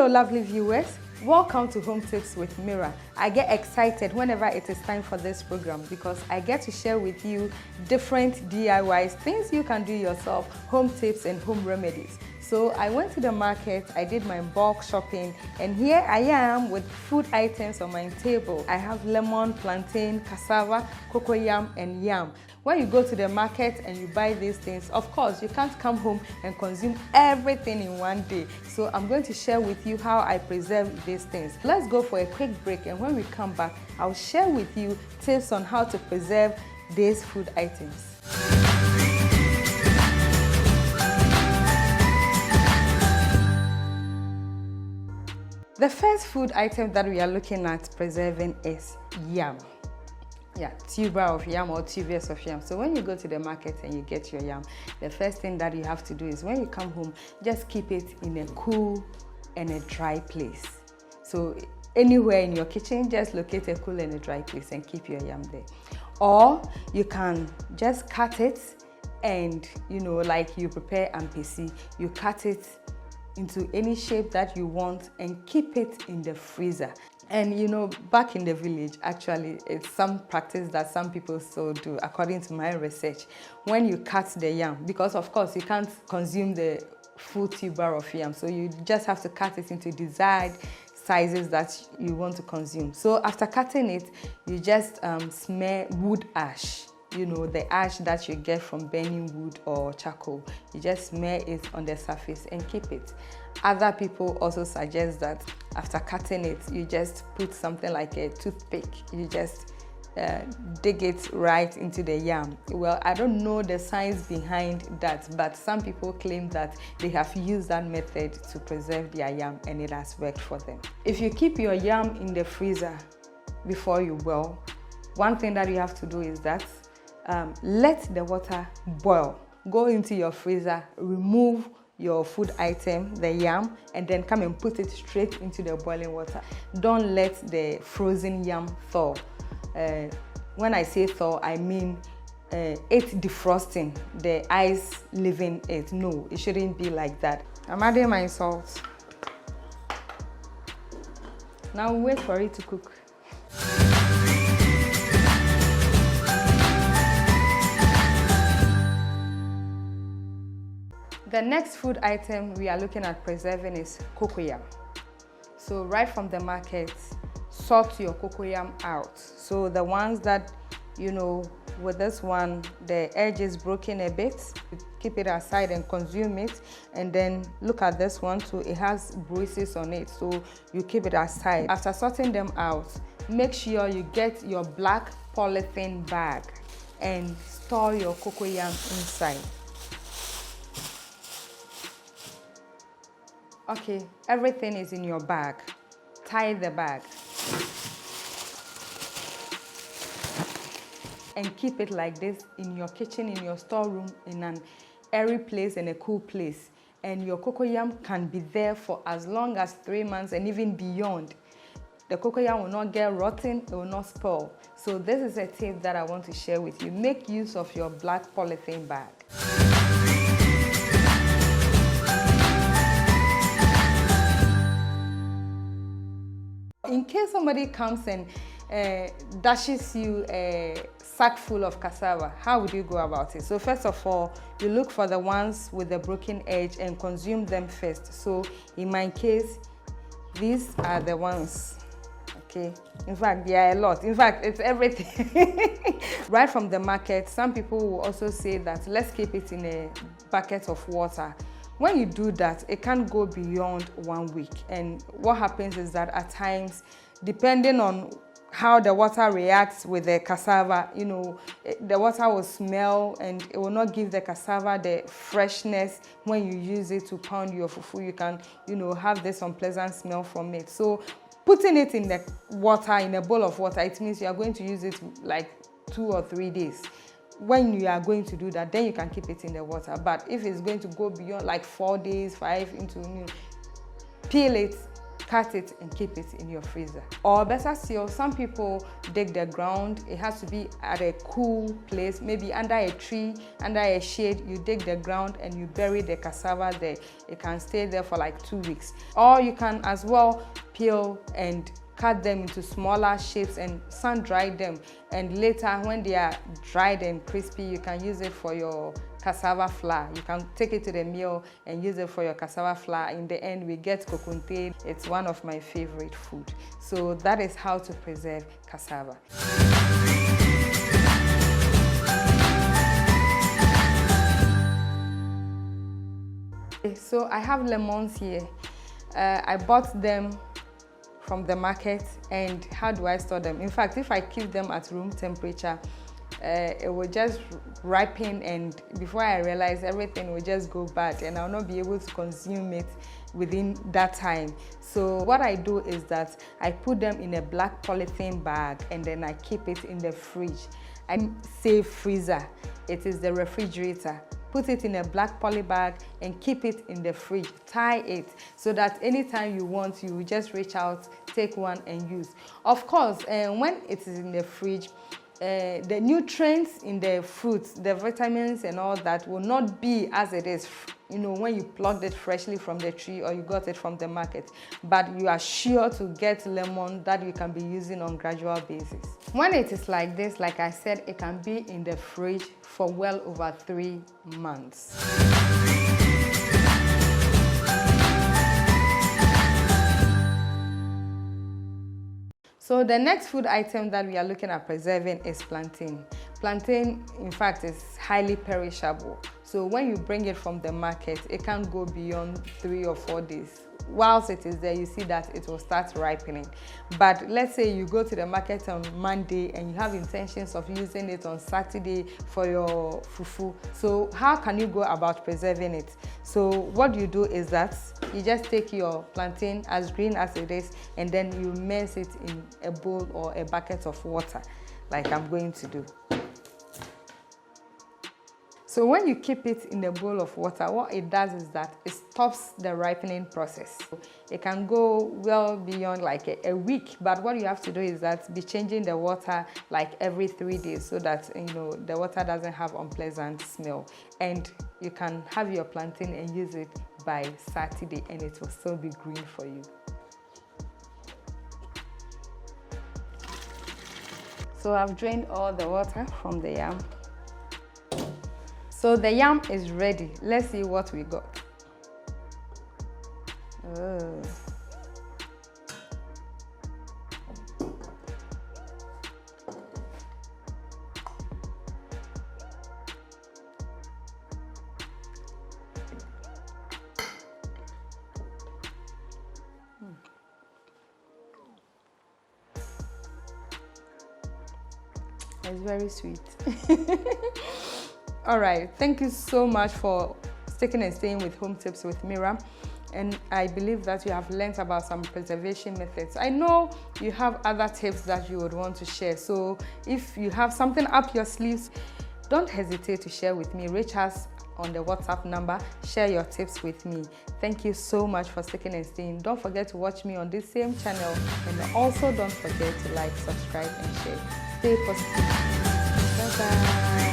Hello lovely viewers, welcome to Home Tips with Mira. I get excited whenever it is time for this program because I get to share with you different DIYs, things you can do yourself, home tips and home remedies. So I went to the market, I did my bulk shopping, and here I am with food items on my table. I have lemon, plantain, cassava, cocoyam and yam. When you go to the market and you buy these things, of course, you can't come home and consume everything in one day. So I'm going to share with you how I preserve these things. Let's go for a quick break, and when we come back, I'll share with you tips on how to preserve these food items. The first food item that we are looking at preserving is yam. Yeah, tuber of yam or tubers of yam. So when you go to the market and you get your yam, the first thing that you have to do is when you come home, just keep it in a cool and a dry place. So anywhere in your kitchen, just locate a cool and a dry place and keep your yam there. Or you can just cut it and, like you prepare ampesi, you cut it into any shape that you want and keep it in the freezer. And back in the village, actually, it's some practice that some people still do, according to my research. When you cut the yam, because of course you can't consume the full tuber of yam, so you just have to cut it into desired sizes that you want to consume. So after cutting it, you just smear wood ash. The ash that you get from burning wood or charcoal. You just smear it on the surface and keep it. Other people also suggest that after cutting it, you just put something like a toothpick. You just dig it right into the yam. Well, I don't know the science behind that, but some people claim that they have used that method to preserve their yam and it has worked for them. If you keep your yam in the freezer before you boil, one thing that you have to do is that let the water boil. Go into your freezer, remove your food item, the yam, and then come and put it straight into the boiling water. Don't let the frozen yam thaw. When I say thaw, I mean it defrosting, the ice leaving it. No, it shouldn't be like that. I'm adding my salt. Now wait for it to cook. The next food item we are looking at preserving is cocoyam. So right from the market, sort your cocoyam out. So the ones that, with this one, the edge is broken a bit, keep it aside and consume it. And then look at this one too, it has bruises on it, so you keep it aside. After sorting them out, make sure you get your black polythene bag and store your cocoyam inside. Okay, everything is in your bag. Tie the bag. And keep it like this in your kitchen, in your storeroom, in an airy place and a cool place. And your cocoyam can be there for as long as 3 months and even beyond. The cocoyam will not get rotten, it will not spoil. So this is a tip that I want to share with you. Make use of your black polythene bag. In case somebody comes and dashes you a sack full of cassava, how would you go about it? So first of all, you look for the ones with the broken edge and consume them first. So in my case, these are the ones. Okay, in fact, there are a lot. In fact, it's everything. Right from the market, some people will also say that let's keep it in a bucket of water. When you do that, it can't go beyond 1 week. And what happens is that at times, depending on how the water reacts with the cassava, the water will smell and it will not give the cassava the freshness. When you use it to pound your fufu, you can, have this unpleasant smell from it. So putting it in the water, in a bowl of water, it means you are going to use it like 2 or 3 days. When you are going to do that, then you can keep it in the water. But if it's going to go beyond like 4 days, 5 into, peel it, cut it and keep it in your freezer. Or better still, some people dig the ground. It has to be at a cool place, maybe under a tree, under a shade. You dig the ground and you bury the cassava there. It can stay there for like 2 weeks. Or you can as well peel and cut them into smaller shapes and sun dry them, and later when they are dried and crispy, you can use it for your cassava flour. You can take it to the mill and use it for your cassava flour. In the end, we get coconut. It's one of my favorite food. So that is how to preserve cassava. So I have lemons here. I bought them from the market. And how do I store them? In fact, if I keep them at room temperature, it will just ripen, and before I realize, everything will just go bad and I'll not be able to consume it within that time. So what I do is that I put them in a black polythene bag and then I keep it in the fridge. I say freezer, it is the refrigerator. Put it in a black poly bag and keep it in the fridge. Tie it so that anytime you want, you just reach out, take one and use. Of course, when it is in the fridge, the nutrients in the fruits, the vitamins and all that will not be as it is, you know, when you plucked it freshly from the tree or you got it from the market. But you are sure to get lemon that you can be using on a gradual basis. When it is like this, like I said, it can be in the fridge for well over 3 months. So the next food item that we are looking at preserving is plantain. Plantain, in fact, is highly perishable. So when you bring it from the market, it can't go beyond 3 or 4 days. Whilst it is there, you see that it will start ripening. But let's say you go to the market on Monday and you have intentions of using it on Saturday for your fufu. So how can you go about preserving it? So what you do is that you just take your plantain as green as it is and then you immerse it in a bowl or a bucket of water, like I'm going to do. So when you keep it in a bowl of water, what it does is that it stops the ripening process. It can go well beyond like a week, but what you have to do is that be changing the water like every 3 days so that, you know, the water doesn't have unpleasant smell. And you can have your plantain and use it by Saturday and it will still be green for you. So I've drained all the water from the yam. So the yam is ready. Let's see what we got. Oh. It's very sweet. All right, thank you so much for sticking and staying with Home Tips with Mira. And I believe that you have learned about some preservation methods. I know you have other tips that you would want to share. So if you have something up your sleeves, don't hesitate to share with me. Reach us on the WhatsApp number. Share your tips with me. Thank you so much for sticking and staying. Don't forget to watch me on this same channel. And also don't forget to like, subscribe, and share. Stay positive. Bye-bye.